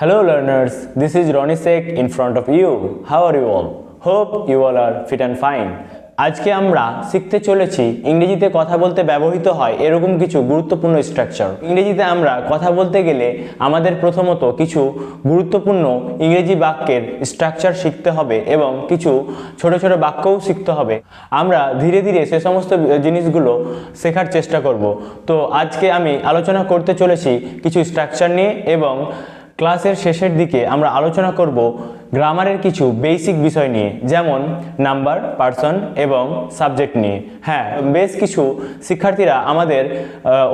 Hello learners, this is Ronnie Sek in front of you. How are you all? Hope you all are fit and fine. আজকে আমরা শিখতে চলেছি ইংরেজিতে কথা বলতে ব্যবহৃত হয় এরকম কিছু গুরুত্বপূর্ণ স্ট্রাকচার। ইংরেজিতে আমরা কথা বলতে গেলে আমাদের প্রথমত কিছু গুরুত্বপূর্ণ ইংরেজি বাক্যের স্ট্রাকচার শিখতে হবে এবং কিছু ছোট ছোট বাক্যও শিখতে হবে। আমরা ধীরে ধীরে সে সমস্ত জিনিসগুলো শেখার চেষ্টা করব। তো আজকে আমি আলোচনা করতে চলেছি কিছু স্ট্রাকচার নিয়ে এবং ক্লাসের শেষের দিকে আমরা আলোচনা করব গ্রামারের কিছু বেসিক বিষয় নিয়ে, যেমন নাম্বার, পার্সন এবং সাবজেক্ট নিয়ে। হ্যাঁ, বেশ কিছু শিক্ষার্থীরা আমাদের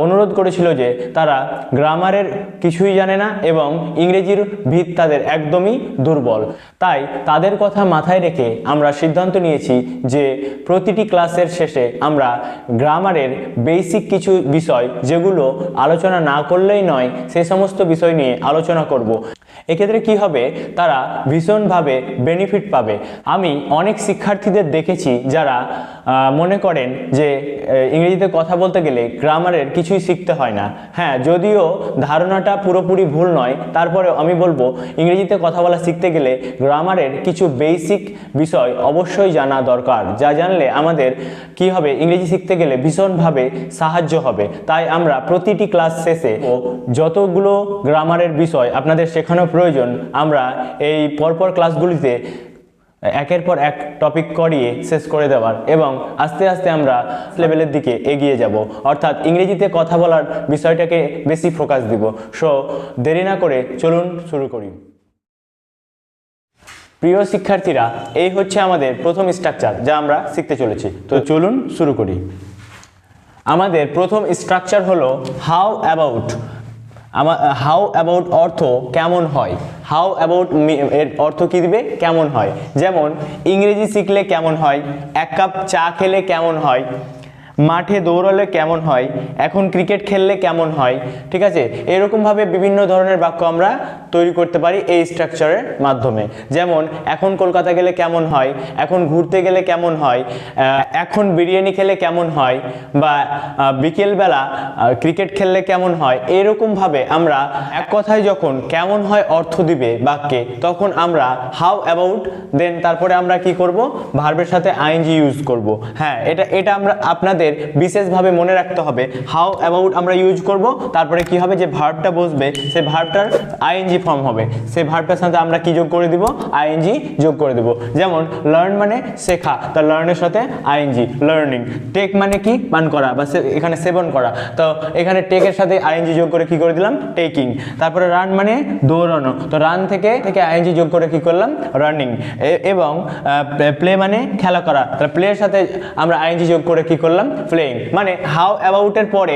অনুরোধ করেছিল যে তারা গ্রামারের কিছুই জানে না এবং ইংরেজির ভিত তাদের একদমই দুর্বল। তাই তাদের কথা মাথায় রেখে আমরা সিদ্ধান্ত নিয়েছি যে প্রতিটি ক্লাসের শেষে আমরা গ্রামারের বেসিক কিছু বিষয়, যেগুলো আলোচনা না করলেই নয়, সেই সমস্ত বিষয় নিয়ে আলোচনা করব। এক্ষেত্রে কি হবে, তারা ভীষণভাবে বেনিফিট পাবে। আমি অনেক শিক্ষার্থীদের দেখেছি যারা মনে করেন যে ইংরেজিতে কথা বলতে গেলে গ্রামারের কিছুই শিখতে হয় না। হ্যাঁ, যদিও ধারণাটা পুরোপুরি ভুল নয়, তারপরেও আমি বলবো ইংরেজিতে কথা বলা শিখতে গেলে গ্রামারের কিছু বেসিক বিষয় অবশ্যই জানা দরকার, যা জানলে আমাদের কি হবে, ইংরেজি শিখতে গেলে ভীষণভাবে সাহায্য হবে। তাই আমরা প্রতিটি ক্লাস শেষে যতগুলো গ্রামারের বিষয় আপনাদের শেখানো প্রয়োজন, আমরা এই পরপর ক্লাসগুলিতে একের পর এক টপিক করিয়ে শেষ করে দেওয়ার এবং আস্তে আস্তে আমরা লেভেলের দিকে এগিয়ে যাব, অর্থাৎ ইংরেজিতে কথা বলার বিষয়টাকে বেশি ফোকাস দিব। সো দেরি না করে চলুন শুরু করি। প্রিয় শিক্ষার্থীরা, এই হচ্ছে আমাদের প্রথম স্ট্রাকচার যা আমরা শিখতে চলেছি। তো চলুন শুরু করি। আমাদের প্রথম স্ট্রাকচার হলো হাউ অ্যাবাউট। হাউ অ্যাবাউট অর্থ কেমন হয়। হাউ অ্যাবাউট এর অর্থ কী দিবে, কেমন হয়। যেমন ইংরেজি শিখলে কেমন হয়, এক কাপ চা খেলে কেমন হয়, মাঠে দৌড়ালে কেমন হয়, এখন ক্রিকেট খেললে কেমন হয়। ঠিক আছে, এরকমভাবে বিভিন্ন ধরনের বাক্য আমরা তৈরি করতে পারি এই স্ট্রাকচারের মাধ্যমে। যেমন এখন কলকাতা গেলে কেমন হয়, এখন ঘুরতে গেলে কেমন হয়, এখন বিরিয়ানি খেলে কেমন হয়, বা বিকেলবেলা ক্রিকেট খেললে কেমন হয়। এরকমভাবে আমরা এক কথায় যখন কেমন হয় অর্থ দিবে বাক্যে, তখন আমরা হাউ অ্যাবাউট, দেন তারপরে আমরা কি করব, ভার্বের সাথে আইএনজি ইউজ করব। হ্যাঁ, এটা আমরা আপনাদের বিশেষভাবে মনে রাখতে হবে। হাউ অ্যাবাউট আমরা ইউজ করব, তারপরে কি হবে, যে ভার্বটা বসবে সেই ভার্বটার আইএনজি ফর্ম হবে, সেই ভার্বটার সাথে আমরা কি যোগ করে দিব, আইএনজি যোগ করে দেব। যেমন লার্ন মানে শেখা, তা লার্নের সাথে আইএনজি, লার্নিং। টেক মানে কি, পান করা বা এখানে সেবন করা, তো এখানে টেকের সাথে আইএনজি যোগ করে কি করে দিলাম, টেকিং। তারপরে রান মানে দৌড়ানো, তো রান থেকে আইএনজি যোগ করে কি করলাম, রানিং। এবং প্লে মানে খেলা করা, তাহলে প্লের সাথে আমরা আইএনজি যোগ করে কি করলাম, প্লেইং। মানে হাউ অ্যাবাউটের পরে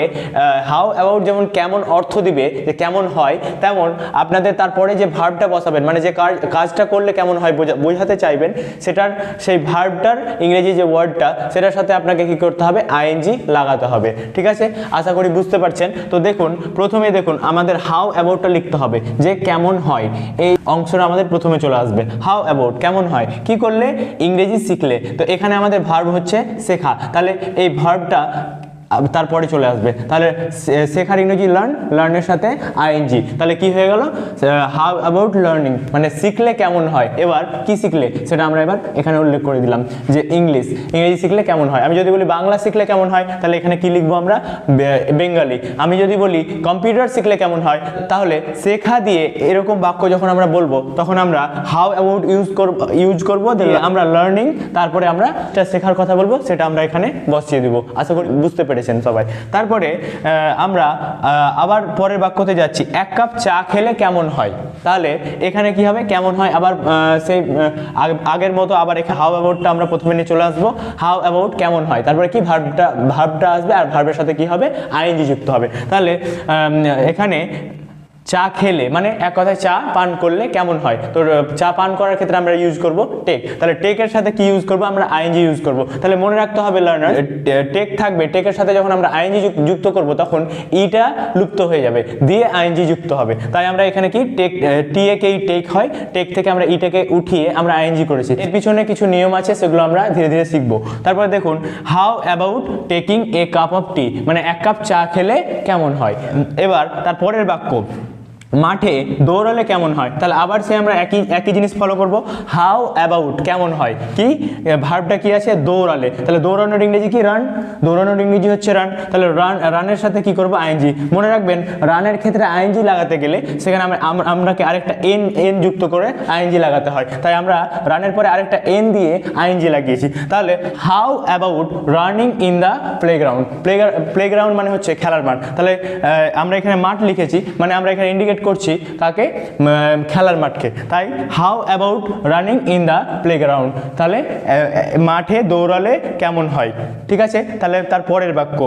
হাউ অ্যাবাউট যেমন কেমন অর্থ দিবে, যে কেমন হয়, তেমন আপনাদের তারপরে যে ভার্বটা বসাবেন, মানে যে কাজটা করলে কেমন হয় বোঝাতে চাইবেন, সেটার সেই ভার্বটার ইংরেজি যে ওয়ার্ডটা, সেটার সাথে আপনাকে কি করতে হবে, আইএনজি লাগাতে হবে। ঠিক আছে, আশা করি বুঝতে পারছেন। তো দেখুন, প্রথমে দেখুন আমাদের হাউ অ্যাবাউটটা লিখতে হবে, যে কেমন হয়, এই অংশটা আমাদের প্রথমে চলে আসবে। হাউ অ্যাবাউট কেমন হয়, কি করলে, ইংরেজি শিখলে। তো এখানে আমাদের ভার্ব হচ্ছে শেখা, তাহলে এই ভার্বটা তারপরে চলে আসবে। তাহলে শেখার ইংরেজি লার্ন, লার্নের সাথে আইএনজি, তাহলে কি হয়ে গেল, হাউ অ্যাবাউট লার্নিং, মানে শিখলে কেমন হয়। এবার কি শিখলে সেটা আমরা এবার এখানে উল্লেখ করে দিলাম, যে ইংরেজি শিখলে কেমন হয়। আমি যদি বলি বাংলা শিখলে কেমন হয়, তাহলে এখানে কি লিখবো আমরা, বেঙ্গলি। আমি যদি বলি কম্পিউটার শিখলে কেমন হয়, তাহলে শেখা দিয়ে এরকম বাক্য যখন আমরা বলবো, তখন আমরা হাউ অ্যাবাউট ইউজ করব, আমরা লার্নিং, তারপরে আমরা যেটা শেখার কথা বলবো সেটা আমরা এখানে বসিয়ে দিব। আশা করি বুঝতে পেরেছেন সবাই। তারপরে আমরা আবার পরের বাক্যতে যাচ্ছি, এক কাপ চা খেলে কেমন হয়। তাহলে এখানে কি হবে, কেমন হয়, আবার সেই আগের মতো আবার এখানে হাউ অ্যাবাউটটা আমরা প্রথমে নিয়ে চলে আসবো। হাউ অ্যাবাউট কেমন হয়, তারপরে কি ভার্বটা আসবে, আর ভার্বের সাথে কি হবে, আইএনজি যুক্ত হবে। তাহলে এখানে চা খেলে মানে এক কথায় চা পান করলে কেমন হয়। তো চা পান করার ক্ষেত্রে আমরা ইউজ করব টেক, তাহলে টেকের সাথে কি ইউজ করব, আমরা আইএনজি ইউজ করব। তাহলে মনে রাখতে হবে লার্নার, টেক থাকবে, টেকের সাথে যখন আমরা আইএনজি যুক্ত করব, তখন ইটা লুপ্ত হয়ে যাবে, দিয়ে আইএনজি যুক্ত হবে। তাই আমরা এখানে কি টেক, টিএকেই টেক হয়, টেক থেকে আমরা ইটাকে উঠিয়ে আমরা আইএনজি করেছি। এর পিছনে কিছু নিয়ম আছে, সেগুলো আমরা ধীরে ধীরে শিখবো। তারপরে দেখুন, how about taking a cup of tea, মানে এক কাপ চা খেলে কেমন হয়। এবার তারপরের বাক্য, মাঠে দৌড়ালে কেমন হয়, তাহলে আবার সে আমরা একই জিনিস ফলো করব। হাউ অ্যাবাউট কেমন হয়, কি ভার্বটা কি আছে দৌড়ালে, তাহলে দৌড়ানোর ইংরেজি কি রান, দৌড়ানোর ইংরেজি হচ্ছে রান, তাহলে রানের সাথে কি করব আইএনজি। মনে রাখবেন রানের ক্ষেত্রে আইএনজি লাগাতে গেলে সেখানে আমরাকে আরেকটা এন যুক্ত করে আইএনজি লাগাতে হয়, তাই আমরা রানের পরে আরেকটা এন দিয়ে আইএনজি লাগিয়েছি। তাহলে how about running in the playground, playground মানে হচ্ছে খেলার মাঠ, তাহলে আমরা এখানে মাঠ লিখেছি মানে আমরা এখানে ইন্ডিকেট করছি কাকে, খেলার মাঠকে, তাই how about running in the playground, তাহলে মাঠে দৌড়ালে কেমন হয়। ঠিক আছে, তাহলে তার পরের বাক্য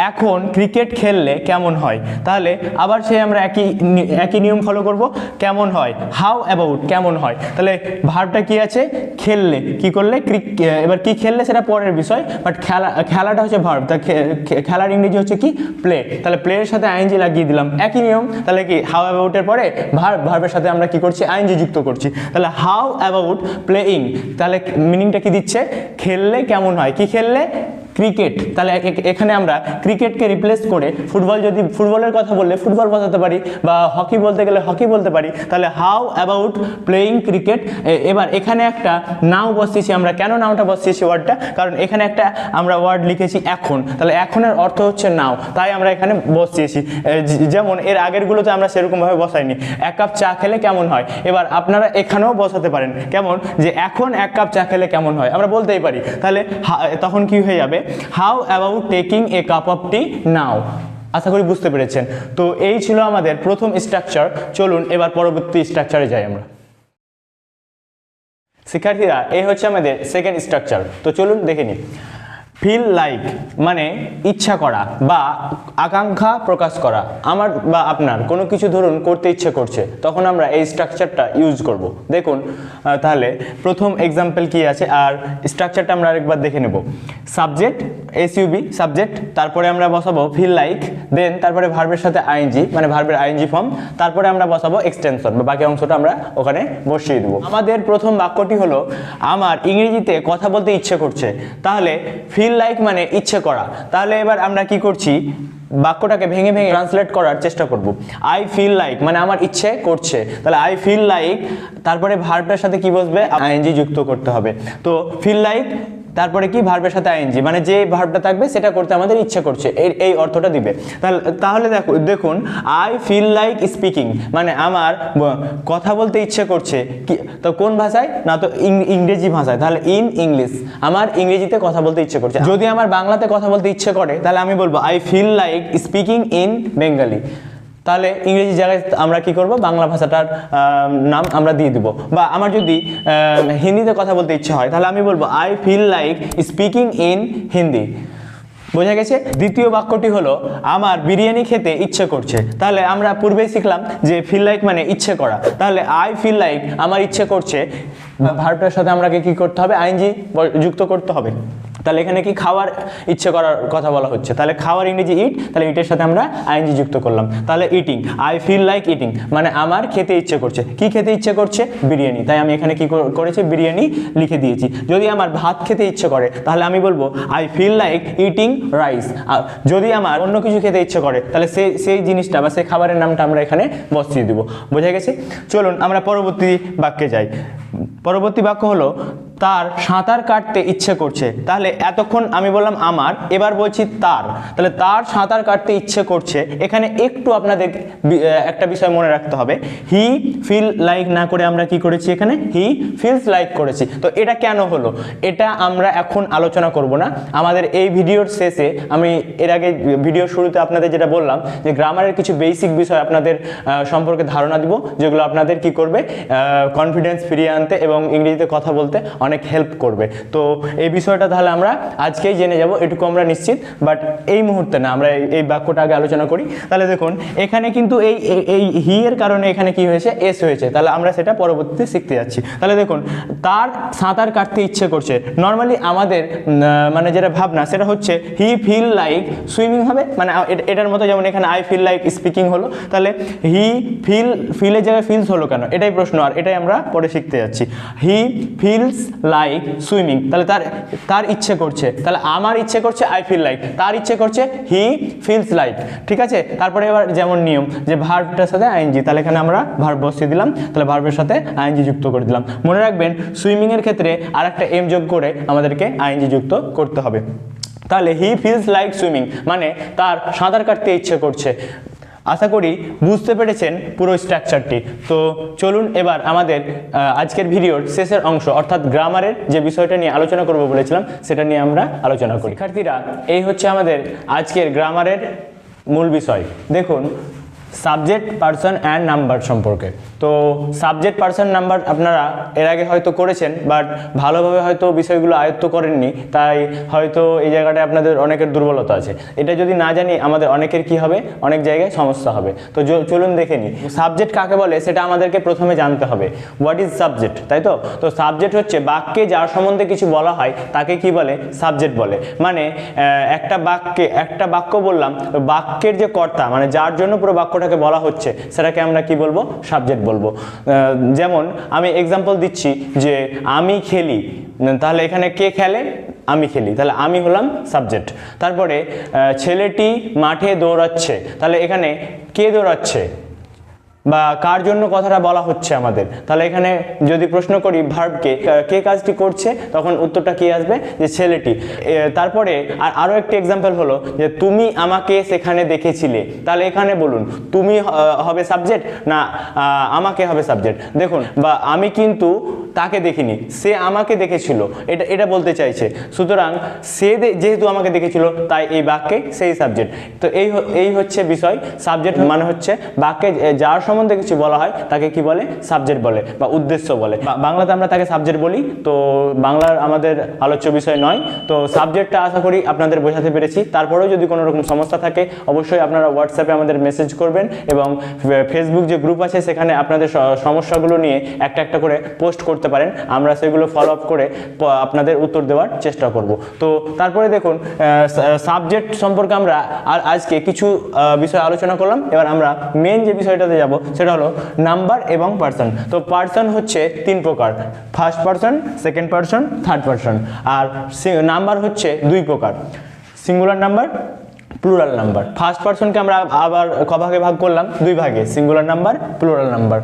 এখন ক্রিকেট খেললে কেমন হয়, তাহলে আবার সে আমরা একই নিয়ম ফলো করব। কেমন হয় হাউ অ্যাবাউট কেমন হয়, তাহলে ভার্বটা কি আছে খেললে, কি করলে এবার কি খেললে সেটা পরের বিষয়, বাট খেলাটা হচ্ছে ভার্ব, তা খেলার ইংরেজি হচ্ছে কি প্লে, তাহলে প্লের সাথে আইএনজি লাগিয়ে দিলাম একই নিয়ম। তাহলে কি হাউ অ্যাবাউটের পরে ভার্বের সাথে আমরা কি করছি আইএনজি যুক্ত করছি, তাহলে হাউ অ্যাবাউট প্লেইং, তাহলে মিনিংটা কি দিচ্ছে খেললে কেমন হয়, কি খেললে ক্রিকেট, তাহলে এখানে আমরা ক্রিকেটকে রিপ্লেস করে যদি ফুটবলের কথা বললে ফুটবল বোঝাতে পারি, বা হকি বলতে গেলে হকি বলতে পারি, তাহলে হাউ অ্যাবাউট প্লেইং ক্রিকেট। এবার এখানে একটা নাও বসিয়েছি আমরা, কেন নাওটা বসিয়েছি ওয়ার্ডটা, কারণ এখানে একটা আমরা ওয়ার্ড লিখেছি এখন, তাহলে এখনের অর্থ হচ্ছে নাও, তাই আমরা এখানে বসিয়েছি। যেমন এর আগেরগুলোতে আমরা সেরকমভাবে বসাইনি, এক কাপ চা খেলে কেমন হয়, এবার আপনারা এখানেও বসাতে পারেন কেমন, যে এখন এক কাপ চা খেলে কেমন হয় আমরা বলতেই পারি, তাহলে তখন কি হয়ে যাবে how about taking a cup of tea নাও। আশা করি বুঝতে পেরেছেন। তো এই ছিল আমাদের প্রথম স্ট্রাকচার, চলুন এবার পরবর্তী স্ট্রাকচারে যাই আমরা। শিক্ষার্থীরা এই হচ্ছে আমাদের সেকেন্ড স্ট্রাকচার, তো চলুন দেখে নিই। ফিল লাইক মানে ইচ্ছা করা বা আকাঙ্ক্ষা প্রকাশ করা, আমার বা আপনার কোনো কিছু ধরুন করতে ইচ্ছে করছে, তখন আমরা এই স্ট্রাকচারটা ইউজ করব। দেখুন তাহলে প্রথম এক্সাম্পল কি আছে, আর স্ট্রাকচারটা আমরা আরেকবার দেখে নেব। সাবজেক্ট এসইউবি সাবজেক্ট, তারপরে আমরা বসাবো ফিল লাইক, দেন তারপরে ভার্বের সাথে আইএনজি মানে ভার্বের আইএনজি ফর্ম, তারপরে আমরা বসাবো এক্সটেনশন বা বাকি অংশটা আমরা ওখানে বসিয়ে দেবো। আমাদের প্রথম বাক্যটি হলো আমার ইংরেজিতে কথা বলতে ইচ্ছে করছে, তাহলে ফিল লাইক মানে ইচ্ছে করা, তাহলে এবার আমরা কি করছি বাক্যটাকে ভেঙে ভেঙে ট্রান্সলেট করার চেষ্টা করব। আই ফিল লাইক মানে আমার ইচ্ছে করছে, তাহলে আই ফিল লাইক তারপরে ভার্বটার সাথে কি বসবে আইএনজি যুক্ত করতে হবে। তো ফিল লাইক তারপরে কি ভার্বের সাথে আইএনজি মানে যে ভার্বটা থাকবে সেটা করতে আমাদের ইচ্ছে করছে, এই অর্থটা দিবে। তাহলে দেখুন আই ফিল লাইক স্পিকিং মানে আমার কথা বলতে ইচ্ছে করছে, কি তো কোন ভাষায়, না তো ইংরেজি ভাষায়, তাহলে ইন ইংলিশ আমার ইংরেজিতে কথা বলতে ইচ্ছে করছে। যদি আমার বাংলাতে কথা বলতে ইচ্ছে করে তাহলে আমি বলবো I feel like speaking in Bengali, তাহলে ইংরেজি জায়গায় আমরা কি করব বাংলা ভাষাটার নাম আমরা দিয়ে দিব। বা আমার যদি হিন্দিতে কথা বলতে ইচ্ছে হয় তাহলে আমি বলবো I feel like speaking in Hindi. বোঝা গেছে। দ্বিতীয় বাক্যটি হলো আমার বিরিয়ানি খেতে ইচ্ছে করছে, তাহলে আমরা পূর্বেই শিখলাম যে ফিল লাইক মানে ইচ্ছে করা, তাহলে আই ফিল লাইক আমার ইচ্ছে করছে, ভার্বটার সাথে আমাকে কি করতে হবে আইএনজি যুক্ত করতে হবে। তাহলে এখানে কি খাওয়ার ইচ্ছে করার কথা বলা হচ্ছে, তাহলে খাওয়ার ইংরেজি ইট, তাহলে ইটের সাথে আমরা আইএনজি যুক্ত করলাম, তাহলে eating I feel like eating মানে আমার খেতে ইচ্ছে করছে। কি খেতে ইচ্ছে করছে বিরিয়ানি, তাই আমি এখানে কি করেছি বিরিয়ানি লিখে দিয়েছি। যদি আমার ভাত খেতে ইচ্ছে করে তাহলে আমি বলবো I feel like eating rice. যদি আমার অন্য কিছু খেতে ইচ্ছে করে তাহলে সেই জিনিসটা বা সেই খাবারের নামটা আমরা এখানে বসিয়ে দেবো। বোঝা গেছে। চলুন আমরা পরবর্তী বাক্যে যাই। পরবর্তী বাক্য হলো তার সাঁতার কাটতে ইচ্ছে করছে, তাহলে এতক্ষণ আমি বললাম আমার, এবার বলছি তার, তাহলে তার সাঁতার কাটতে ইচ্ছে করছে। এখানে একটু আপনাদের একটা বিষয় মনে রাখতে হবে, হি ফিল লাইক না করে আমরা কি করেছি এখানে হি ফিলস লাইক করেছি। তো এটা কেন হলো এটা আমরা এখন আলোচনা করব না, আমাদের এই ভিডিওর শেষে আমি এর আগে ভিডিওর শুরুতে আপনাদের যেটা বললাম যে গ্রামারের কিছু বেসিক বিষয় আপনাদের সম্পর্কে ধারণা দিব, যেগুলো আপনাদের কি করবে কনফিডেন্স ফিরিয়ে আনতে এবং ইংরেজিতে কথা বলতে অনেক হেল্প করবে। তো এই বিষয়টা তাহলে আমরা আজকেই জেনে যাব, এটুকু আমরা নিশ্চিত, বাট এই মুহূর্তে না, আমরা এই বাক্যটা আগে আলোচনা করি। তাহলে দেখুন এখানে কিন্তু এই হি এর কারণে এখানে কি হয়েছে এস হয়েছে, তাহলে আমরা সেটা পরবর্তীতে শিখতে যাচ্ছি। তাহলে দেখুন তার সাঁতার কাটতে ইচ্ছে করছে, নর্মালি আমাদের মানে যেটা ভাবনা সেটা হচ্ছে হি ফিল লাইক সুইমিং হবে, মানে এটার মতো, যেমন এখানে আই ফিল লাইক স্পিকিং হলো, তাহলে হি ফিলের জায়গায় ফিলস হলো কেন, এটাই প্রশ্ন, আর এটাই আমরা পরে শিখতে যাচ্ছি। হি ফিলস লাইক সুইমিং, তাহলে তার ইচ্ছে করছে, তাহলে আমার ইচ্ছে করছে আই ফিল লাইক, তার ইচ্ছে করছে হি ফিলস লাইক। ঠিক আছে, তারপরে এবার যেমন নিয়ম যে ভার্বটার সাথে আইএনজি, তাহলে এখানে আমরা ভার্ব বসিয়ে দিলাম, তাহলে ভার্বের সাথে আইএনজি যুক্ত করে দিলাম। মনে রাখবেন সুইমিংয়ের ক্ষেত্রে আর একটা এম যোগ করে আমাদেরকে আইএনজি যুক্ত করতে হবে। তাহলে হি ফিলস লাইক সুইমিং মানে তার সাঁতার কাটতে ইচ্ছে করছে। আশা করি বুঝতে পেরেছেন পুরো স্ট্রাকচারটি। তো চলুন এবার আমাদের আজকের ভিডিওর শেষের অংশ অর্থাৎ গ্রামারের যে বিষয়টা নিয়ে আলোচনা করব বলেছিলাম সেটা নিয়ে আমরা আলোচনা করি। শিক্ষার্থীরা, এই হচ্ছে আমাদের আজকের গ্রামারের মূল বিষয়। দেখুন সাবজেক্ট, পার্সন অ্যান্ড নাম্বার সম্পর্কে। তো সাবজেক্ট, পার্সন, নাম্বার আপনারা এর আগে হয়তো করেছেন, বাট ভালোভাবে হয়তো বিষয়গুলো আয়ত্ত করেননি, তাই হয়তো এই জায়গাটায় আপনাদের অনেকের দুর্বলতা আছে। এটা যদি না জানি আমাদের অনেকের কি হবে, অনেক জায়গায় সমস্যা হবে। তো চলুন দেখে নিই সাবজেক্ট কাকে বলে সেটা আমাদেরকে প্রথমে জানতে হবে। হোয়াট ইজ সাবজেক্ট, তাই তো? তো সাবজেক্ট হচ্ছে বাক্যে যার সম্বন্ধে কিছু বলা হয় তাকে কি বলে, সাবজেক্ট বলে। মানে একটা বাক্য বললাম, বাক্যের যে কর্তা মানে যার জন্য পুরো বাক্যটাকে বলা হচ্ছে সেটাকে আমরা কি বলবো, সাবজেক্ট বলবো। যেমন আমি এক্সাম্পল দিচ্ছি যে আমি খেলি, তাহলে এখানে কে খেলে, আমি খেলি, তাহলে আমি হলাম সাবজেক্ট। তারপরে ছেলেটি মাঠে দৌড়াচ্ছে, তাহলে এখানে কে দৌড়াচ্ছে বা কার জন্য কথাটা বলা হচ্ছে আমাদের, তাহলে এখানে যদি প্রশ্ন করি ভার্বকে, কে কাজটি করছে, তখন উত্তরটা কি আসবে, যে ছেলেটি। তারপরে আরও একটি এক্সাম্পল হলো যে তুমি আমাকে সেখানে দেখেছিলে, তাহলে এখানে বলুন তুমি হবে সাবজেক্ট না আমাকে হবে সাবজেক্ট। দেখুন, বা আমি কিন্তু তাকে দেখিনি, সে আমাকে দেখেছিল, এটা বলতে চাইছে। সুতরাং সে যেহেতু আমাকে দেখেছিল তাই এই বাক্যে সেই সাবজেক্ট। তো এই হচ্ছে বিষয়। সাবজেক্ট মানে হচ্ছে বাক্যে যার সম্বন্ধে কিছু বলা হয় তাকে কি বলে, সাবজেক্ট বলে বা উদ্দেশ্য বলে। বাংলাতে আমরা তাকে সাবজেক্ট বলি। তো বাংলার আমাদের আলোচ্য বিষয় নয়। তো সাবজেক্টটা আশা করি আপনাদের বোঝাতে পেরেছি। তারপরেও যদি কোনো রকম সমস্যা থাকে অবশ্যই আপনারা হোয়াটসঅ্যাপে আমাদের মেসেজ করবেন, এবং ফেসবুক যে গ্রুপ আছে সেখানে আপনাদের সমস্যাগুলো নিয়ে একটা করে পোস্ট করতে পারেন, আমরা সেগুলো ফলো আপ করে আপনাদের উত্তর দেওয়ার চেষ্টা করব। তো তারপরে দেখুন সাবজেক্ট সম্পর্কে আমরা আজকে কিছু বিষয় আলোচনা করলাম। এবার আমরা মেন যে বিষয়টাতে যাব সেটা হলো নাম্বার এবং পার্সন। তো পার্সন হচ্ছে তিন প্রকার, first person, second person, third person. আর নাম্বার হচ্ছে দুই প্রকার, singular number, plural number. First পার্সনকে আমরা আবার কভাগে ভাগ করলাম, দুই ভাগে, singular number, plural number.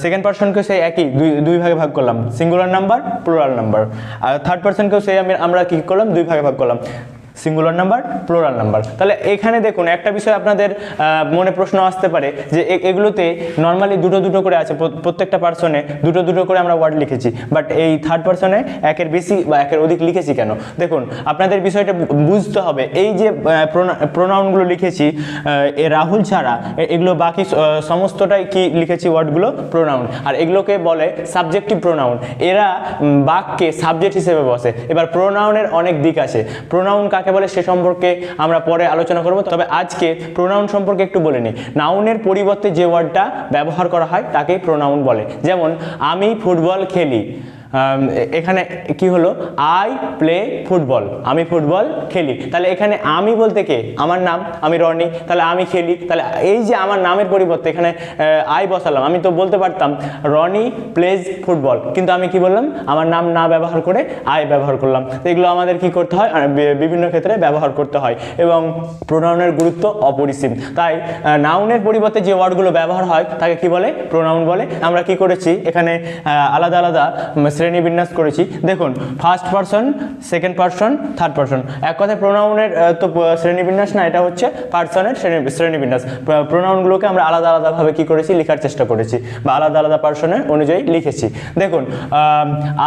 Second পার্সনকে সেই একই দুই ভাগে ভাগ করলাম, সিঙ্গুলার নাম্বার, প্লুরাল নাম্বার। আর থার্ড পার্সনকেও সেই আমরা কি করলাম, দুই ভাগে ভাগ করলাম, সিঙ্গুলার নাম্বার, প্লুরাল নাম্বার। তাহলে এখানে দেখুন একটা বিষয় আপনাদের মনে প্রশ্ন আসতে পারে যে এগুলোতে নর্মালি দুটো করে আছে, প্রত্যেকটা পার্সনে দুটো করে আমরা ওয়ার্ড লিখেছি, বাট এই থার্ড পার্সনে একের বেশি বা একের অধিক লিখেছি কেন? দেখুন আপনাদের বিষয়টা বুঝতে হবে। এই যে প্রোনাউনগুলো লিখেছি রাহুল ছাড়া, এগুলো বাকি সমস্তটাই কি লিখেছি ওয়ার্ডগুলো, প্রোনাউন। আর এগুলোকে বলে সাবজেক্টিভ প্রোনাউন। এরা বাক্যে সাবজেক্ট হিসেবে বসে। এবার প্রোনাউনের অনেক দিক আছে, প্রোনাউন কাকে বলে সে সম্পর্কে আমরা পরে আলোচনা করব। তবে আজকে প্রোনাউন সম্পর্কে একটু বলে নিই। নাউনের পরিবর্তে যে ওয়ার্ডটা ব্যবহার করা হয় তাকেই প্রোনাউন বলে। যেমন আমি ফুটবল খেলি, এখানে কি হলো, আই প্লে ফুটবল, আমি ফুটবল খেলি। তাহলে এখানে আমি বলতে কে, আমার নাম, আমি রনি, তাহলে আমি খেলি। তাহলে এই যে আমার নামের পরিবর্তে এখানে আই বসালাম, আমি তো বলতে পারতাম রনি প্লেজ ফুটবল, কিন্তু আমি কি বললাম, আমার নাম না ব্যবহার করে আই ব্যবহার করলাম। তো এগুলো আমাদের কি করতে হয়, বিভিন্ন ক্ষেত্রে ব্যবহার করতে হয়, এবং প্রোনাউনের গুরুত্ব অপরিসীম। তাই নাউনের পরিবর্তে যে ওয়ার্ডগুলো ব্যবহার হয় তাকে কি বলে, প্রোনাউন বলে। আমরা কি করেছি এখানে আলাদা আলাদা শ্রেণীবিন্যাস করেছি। দেখুন first person, second person, third person. এক কথায় প্রোনাউনের তো শ্রেণীবিন্যাস না, এটা হচ্ছে পার্সনের শ্রেণীবিন্যাস। প্রোনাউনগুলোকে আমরা আলাদা আলাদাভাবে কি করেছি, লেখার চেষ্টা করেছি, বা আলাদা আলাদা পার্সনের অনুযায়ী লিখেছি। দেখুন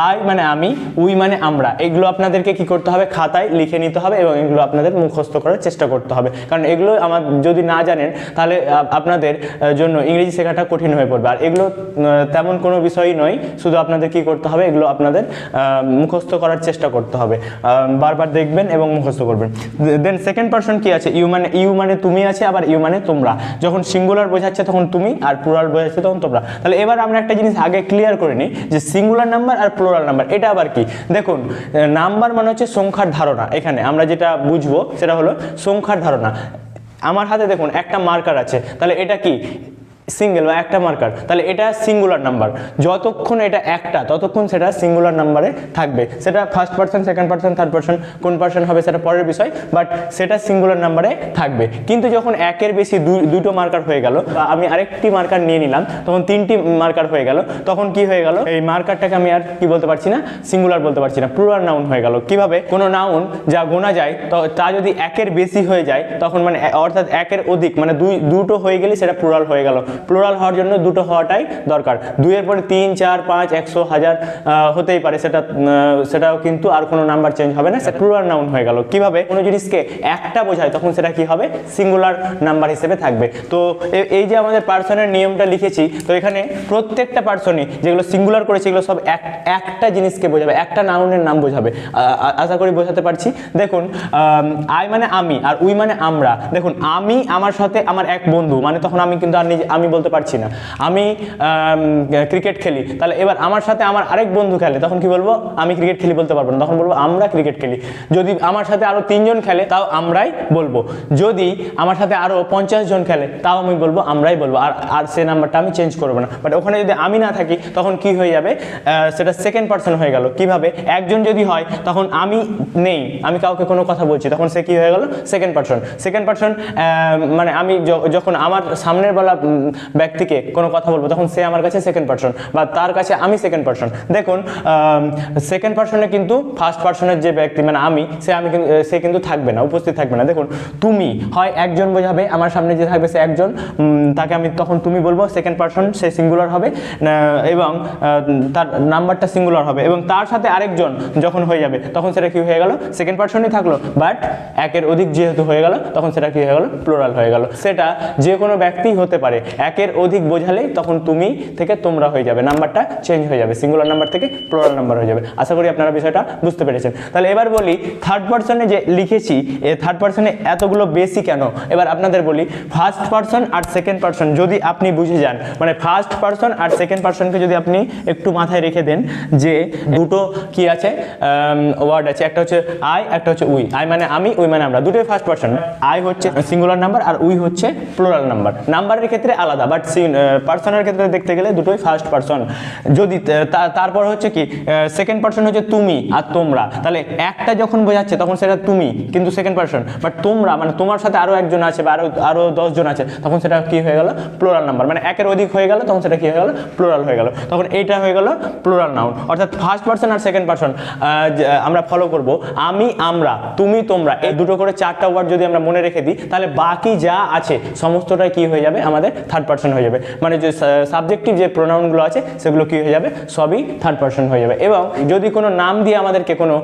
আই মানে আমি, উই মানে আমরা, এগুলো আপনাদেরকে কি করতে হবে, খাতায় লিখে নিতে হবে, এবং এগুলো আপনাদের মুখস্থ করার চেষ্টা করতে হবে। কারণ এগুলো আমার যদি না জানেন তাহলে আপনাদের জন্য ইংরেজি শেখাটা কঠিন হয়ে পড়বে। আর এগুলো তেমন কোনো বিষয়ই নয়, শুধু আপনাদের কি করতে হবে, এগুলো আপনাদের মুখস্থ করার চেষ্টা করতে হবে, বারবার দেখবেন এবং মুখস্থ করবেন। দেন সেকেন্ড পার্সন কি আছে, ইউ মানে তুমি আছে, আবার ইউ মানে তোমরা। যখন সিঙ্গুলার বোঝাচ্ছে তখন তুমি, আর প্লুরাল বোঝাচ্ছে তখন তোমরা। তাহলে এবার আমরা একটা জিনিস আগে ক্লিয়ার করে নিই যে সিঙ্গুলার নাম্বার আর প্লুরাল নাম্বার এটা আবার কি। দেখুন নাম্বার মানে হচ্ছে সংখ্যার ধারণা। এখানে আমরা যেটা বুঝবো সেটা হলো সংখ্যার ধারণা। আমার হাতে দেখুন একটা মার্কার আছে, তাহলে এটা কি, সিঙ্গেল বা একটা মার্কার, তাহলে এটা সিঙ্গুলার নাম্বার। যতক্ষণ এটা একটা ততক্ষণ সেটা সিঙ্গুলার নাম্বারে থাকবে। সেটা first person, second person, third person, কোন পারসন হবে সেটা পরের বিষয়, বাট সেটা সিঙ্গুলার নাম্বারে থাকবে। কিন্তু যখন একের বেশি দুটো মার্কার হয়ে গেল, বা আমি আরেকটি মার্কার নিয়ে নিলাম, তখন তিনটি মার্কার হয়ে গেল, তখন কি হয়ে গেল, এই মার্কারটাকে আমি আর কি বলতে পারছি না, সিঙ্গুলার বলতে পারছি না, প্লুরাল নাউন হয়ে গেল। কিভাবে? কোনো নাউন যা গোনা যায় তা যদি একের বেশি হয়ে যায়, তখন মানে অর্থাৎ একের অধিক, মানে দুটো হয়ে গেলে সেটা প্লুরাল হয়ে গেল। প্লুরাল হওয়ার জন্য দুটো হওয়াটাই দরকার। দুইয়ের পরে 3, 4, 5, 100, 1000 হতেই পারে, সেটাও কিন্তু আর কোনো নাম্বার চেঞ্জ হবে না, সেটা প্লুরাল নাউন হয়ে গেল। কিভাবে? কোনো জিনিসকে একটা বোঝায় তখন সেটা কি হবে, সিঙ্গুলার নাম্বার হিসেবে থাকবে। তো এই যে আমাদের পার্সনের নিয়মটা লিখেছি, তো এখানে প্রত্যেকটা পার্সনই যেগুলো সিঙ্গুলার করেছে এগুলো সব একটা জিনিসকে বোঝাবে, একটা নাউনের নাম বোঝাবে। আশা করি বোঝাতে পারছি। দেখুন, আই মানে আমি আর উই মানে আমরা। দেখুন, আমি আমার সাথে আমার এক বন্ধু, মানে তখন আমি কিন্তু আর নিজে আমি বলতে পারছি না। আমি ক্রিকেট খেলি, তাহলে এবার আমার সাথে আমার আরেক বন্ধু খেলে, তখন কি বলবো, আমি ক্রিকেট খেলি বলতে পারবো না, তখন বলবো আমরা ক্রিকেট খেলি। যদি আমার সাথে আরো 3 জন খেলে, তাও আমরাই বলবো। যদি আমার সাথে আরো 50 জন খেলে, তাও আমি বলবো আমরাই বলবো, আর সে নাম্বারটা আমি চেঞ্জ করবো না। বাট ওখানে যদি আমি না থাকি, তখন কি হয়ে যাবে, সেটা সেকেন্ড পারসন হয়ে গেল। কিভাবে? একজন যদি হয়, তখন আমি নেই, আমি কাউকে কোনো কথা বলছি, তখন সে কি হয়ে গেল, সেকেন্ড পারসন। সেকেন্ড পারসন মানে আমি যখন আমার সামনের বেলা ব্যক্তিকে কোনো কথা বলবো, তখন সে আমার কাছে সেকেন্ড পারসন, বা তার কাছে আমি সেকেন্ড পারসন। দেখুন, সেকেন্ড পারসনে কিন্তু ফার্স্ট পারসনের যে ব্যক্তি মানে সে কিন্তু থাকবে না, উপস্থিত থাকবে না। দেখুন, তুমি হয় একজন বোঝাবে, আমার সামনে যে থাকবে সে একজন, তাকে আমি তখন তুমি বলবো, সেকেন্ড পারসন, সে সিঙ্গুলার হবে এবং তার নাম্বারটা সিঙ্গুলার হবে, এবং তার সাথে আরেকজন যখন হয়ে যাবে, তখন সেটা কি হয়ে গেল, সেকেন্ড পারসনই থাকলো, বাট একের অধিক যেহেতু হয়ে গেল, তখন সেটা কি হয়ে গেল, প্লুরাল হয়ে গেল। সেটা যে কোনো ব্যক্তি হতে পারে, একের অধিক বোঝালেই তখন তুমি থেকে তোমরা হয়ে যাবে, নাম্বারটা চেঞ্জ হয়ে যাবে, সিঙ্গুলার নাম্বার থেকে প্লুরাল নাম্বার হয়ে যাবে। আশা করি আপনারা বিষয়টা বুঝতে পেরেছেন। তাহলে এবার বলি, থার্ড পারসনে যে লিখেছি, এই থার্ড পারসনে এতগুলো বেশি কেন? এবার আপনাদের বলি, ফার্স্ট পারসন আর সেকেন্ড পারসন যদি আপনি বুঝে যান, মানে ফার্স্ট পারসন আর সেকেন্ড পারসনকে যদি আপনি একটু মাথায় রেখে দেন, যে দুটো কি আছে, ওয়ার্ড আছে, একটা হচ্ছে আই, একটা হচ্ছে উই। আই মানে আমি, উই মানে আমরা, দুটোই ফার্স্ট পারসন। আই হচ্ছে সিঙ্গুলার নাম্বার আর উই হচ্ছে প্লুরাল নাম্বার। নাম্বারের ক্ষেত্রে আলাদা, বাট পারসনের ক্ষেত্রে দেখতে গেলে দুটোই ফার্স্ট পারসন। যদি তারপর হচ্ছে কি, সেকেন্ড পারসন হচ্ছে তুমি আর তোমরা, তাহলে একটা যখন বোঝাচ্ছে তখন সেটা তুমি কিন্তু সেকেন্ড পারসন, বাট তোমরা মানে তোমার সাথে আরো একজন আছে বা আরো 10 জন আছে, তখন সেটা কি হয়ে গেল, প্লুরাল নাম্বার, মানে একের অধিক হয়ে গেল, তখন সেটা কি হয়ে গেল, প্লুরাল হয়ে গেল। তখন এইটা হয়ে গেল প্লুরাল নাউন। অর্থাৎ ফার্স্ট পারসন আর সেকেন্ড পারসন আমরা ফলো করব, আমি, আমরা, তুমি, তোমরা, এই দুটো করে 4টা ওয়ার্ড যদি আমরা মনে রেখে দিই, তাহলে বাকি যা আছে সমস্তটাই কি হয়ে যাবে, আমাদের থার্ড পারসন হয়ে যাবে। মানে যে সাবজেক্টিভ যে প্রোনাউনগুলো আছে সেগুলো কি হয়ে যাবে, সবই থার্ড পারসন হয়ে যাবে। এবং যদি কোনো নাম দিয়ে আমাদেরকে কোনো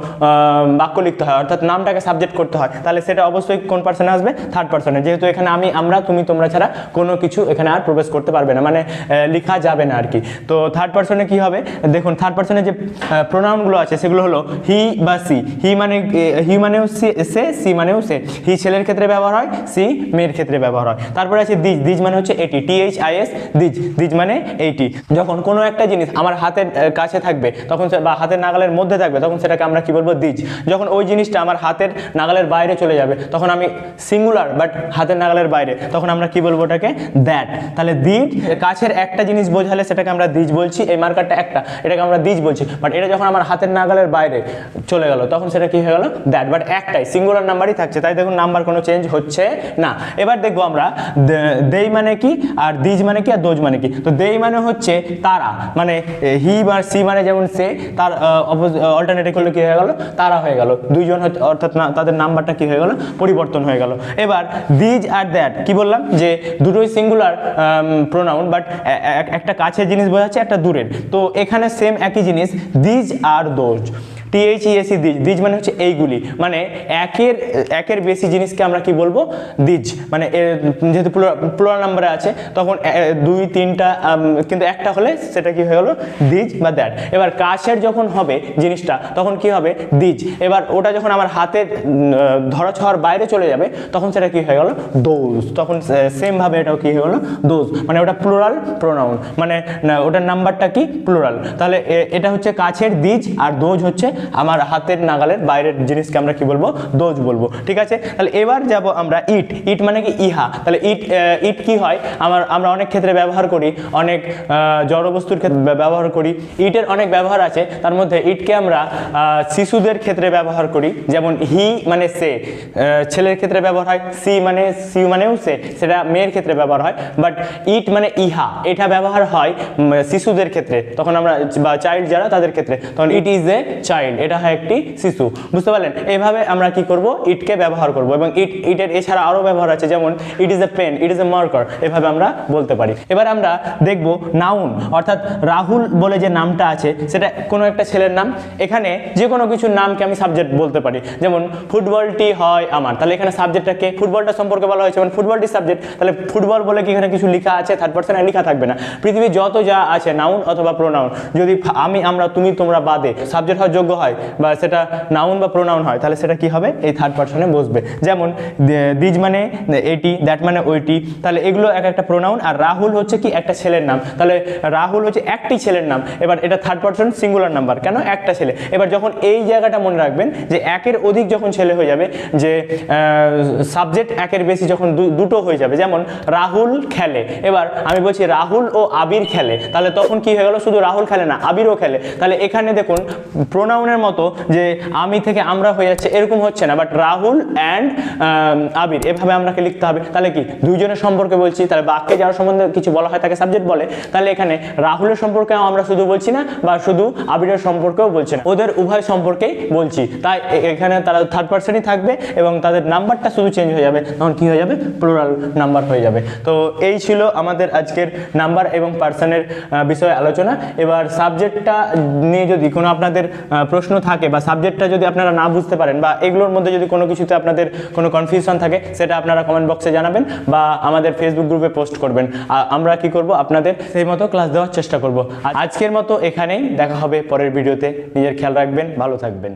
বাক্য লিখতে হয়, অর্থাৎ নামটাকে সাবজেক্ট করতে হয়, তাহলে সেটা অবশ্যই কোন পারসনে আসবে, থার্ড পারসনে। যেহেতু এখানে আমি, আমরা, তুমি, তোমরা ছাড়া কোনো কিছু এখানে আর প্রবেশ করতে পারবে না, মানে লেখা যাবে না আর কি। তো থার্ড পারসনে কি হবে, দেখুন থার্ড পারসনে যে প্রোনাউনগুলো আছে সেগুলো হলো হি বা সি। হি মানেও সে, সি মানেও সে। হি ছেলের ক্ষেত্রে ব্যবহার হয়, সি মেয়ের ক্ষেত্রে ব্যবহার হয়। তারপরে আছে দিজ। দিজ মানে হচ্ছে এটি, THIS, দিজ। দিজ মানে এইটি। যখন কোনো একটা জিনিস আমার হাতের কাছে থাকবে তখন বা হাতের নাগালের মধ্যে থাকবে, তখন সেটাকে আমরা কি বলবো, দিজ। যখন ওই জিনিসটা আমার হাতের নাগালের বাইরে চলে যাবে, তখন আমি সিঙ্গুলার বাট হাতের নাগালের বাইরে, তখন আমরা কি বলবো ওটাকে, দ্যাট। তাহলে দিজ, কাছের একটা জিনিস বোঝালে সেটাকে আমরা দিজ বলছি। এই মার্কারটা একটা, এটাকে আমরা দিজ বলছি, বাট এটা যখন আমার হাতের নাগালের বাইরে চলে গেল, তখন সেটা কি হয়ে গেল, দ্যাট। বাট একটাই সিঙ্গুলার নাম্বারই থাকছে, তাই দেখুন নাম্বার কোনো চেঞ্জ হচ্ছে না। এবার দেখবো আমরা দেই মানে কি, আর দিজ মানে কি, আর দোজ মানে কি। তো দেই মানে হচ্ছে তারা, মানে হি বা সি মানে যেমন সে, তার অল্টারনেটিভ করলে কি হয়ে গেল, তারা হয়ে গেল। দুইজন অর্থাৎ তাদের নাম্বারটা কি হয়ে গেল, পরিবর্তন হয়ে গেল। এবার দিজ আর দ্যাট কি বললাম, যে দুটোই সিঙ্গুলার প্রোনাউন, বাট একটা কাছের জিনিস বোঝাচ্ছে, একটা দূরের। তো এখানে সেম একই জিনিস, these are those. THESE, these. These মানে হচ্ছে এইগুলি, মানে একের বেশি জিনিসকে আমরা কি বলবো, দিজ। মানে যেহেতু প্লুরাল নাম্বারে আছে, তখন 2, 3টা, কিন্তু একটা হলে সেটা কি হয়ে গেল, দিজ বা দ্যাট। এবার কাছের যখন হবে জিনিসটা, তখন কি হবে, দিজ। এবার ওটা যখন আমার হাতের ধরা ছোঁয়ার বাইরে চলে যাবে, তখন সেটা কি হয়ে গেল, দোজ। তখন সেম ভাবে এটাও কি হয়ে গেল, দোজ। মানে ওটা প্লুরাল প্রোনাউন, মানে ওটার নাম্বারটা কি, প্লুরাল। তাহলে এটা হচ্ছে কাছের দিজ, আর দোজ হচ্ছে আমার হাতের নাগালের বাইরের জিনিসকে আমরা কি বলবো, দোজ বলবো। ঠিক আছে, তাহলে এবার যাব আমরা ইট। ইট মানে কি ইহা। তাহলে ইট কি হয়, আমরা অনেক ক্ষেত্রে ব্যবহার করি, অনেক জড়বস্তুর ক্ষেত্রে ব্যবহার করি। ইটের অনেক ব্যবহার আছে, তার মধ্যে ইটকে আমরা শিশুদের ক্ষেত্রে ব্যবহার করি, যেমন হি মানে সে ছেলের ক্ষেত্রে ব্যবহার হয়, সি মানেও সে, সেটা মেয়ের ক্ষেত্রে ব্যবহার হয়। বাট ইট মানে ইহা, এটা ব্যবহার হয় শিশুদের ক্ষেত্রে, তখন আমরা বা চাইল্ড যারা তাদের ক্ষেত্রে, তখন ইট ইজ এ চাইল্ড, এটা হয় একটি শিশু। বুঝতে পারলেন? এইভাবে আমরা কি করব, ইটকে ব্যবহার করব। এবং ইটের এছাড়া আরও ব্যবহার আছে, যেমন it is a pen, it is a marker, এভাবে আমরা বলতে পারি। এবার আমরা দেখব নাউন, অর্থাৎ রাহুল বলে যে নামটা আছে সেটা কোনো একটা ছেলের নাম। এখানে যে কোনো কিছুর নামকে আমি সাবজেক্ট বলতে পারি, যেমন ফুটবলটি হয় আমার, তাহলে এখানে সাবজেক্টটাকে ফুটবলটা সম্পর্কে বলা হয়েছে, মানে ফুটবলটি সাবজেক্ট, তাহলে ফুটবল বলে কি এখানে কিছু লেখা আছে, থার্ড পারসনে লেখা থাকবে না। পৃথিবীর যত যা আছে নাউন অথবা প্রোনাউন, যদি আমি আমরা তুমি তোমরা বাদে সাবজেক্ট হওয়ার যোগ্য হয় বা সেটা নাউন বা প্রোনাউন হয়, তাহলে সেটা কি হবে, এই থার্ড পারসনে বসবে। যেমন দিজ মানে এটি, দ্যাট মানে ওইটি, তাহলে এগুলো এক একটা প্রোনাউন। আর রাহুল হচ্ছে কি একটা ছেলের নাম, তাহলে রাহুল হচ্ছে একটি ছেলের নাম। এবার এটা থার্ড পারসন সিঙ্গুলার নাম্বার, কেন, একটা ছেলে। এবার যখন এই জায়গাটা মনে রাখবেন যে একের অধিক যখন ছেলে হয়ে যাবে, যে সাবজেক্ট একের বেশি যখন দুটো হয়ে যাবে, যেমন রাহুল খেলে, এবার আমি বলছি রাহুল ও আবির খেলে, তাহলে তখন কি হয়ে গেল, শুধু রাহুল খেলে না, আবিরও খেলে। তাহলে এখানে দেখুন প্রোনাউনের মতো যে আমি থেকে আমরা হয়ে যাচ্ছে এরকম হচ্ছে না, বাট রাহুল অ্যান্ড আবির এভাবে আমাকে লিখতে হবে। তাহলে কি দুইজনের সম্পর্কে বলছি, তাহলে বাক্যে যার সম্বন্ধে কিছু বলা হয় তাকে সাবজেক্ট বলে। তাহলে এখানে রাহুলের সম্পর্কে আমরা শুধু বলছি না, বা শুধু আবিরের সম্পর্কেও বলছি না, ওদের উভয় সম্পর্কেই বলছি। তাই এখানে তারা থার্ড পারসনই থাকবে এবং তাদের নাম্বারটা শুধু চেঞ্জ হয়ে যাবে, তখন কি হয়ে যাবে, প্লুরাল নাম্বার হয়ে যাবে। তো এই ছিল আমাদের আজকের নাম্বার এবং পার্সনের বিষয়ে আলোচনা। এবার সাবজেক্টটা নিয়ে যদি কোনো আপনাদের প্রশ্ন থাকে, বা সাবজেক্টটা যদি আপনারা না বুঝতে পারেন, বা এগুলোর মধ্যে যদি কোনো কিছুতে আপনাদের কোনো কনফিউশন থাকে, সেটা আপনারা কমেন্ট বক্সে জানাবেন বা আমাদের ফেসবুক গ্রুপে পোস্ট করবেন। আমরা কি করব, আপনাদের সেই মতো ক্লাস দেওয়ার চেষ্টা করব। আজকের মতো এখানেই, দেখা হবে পরের ভিডিওতে। নিজের খেয়াল রাখবেন, ভালো থাকবেন।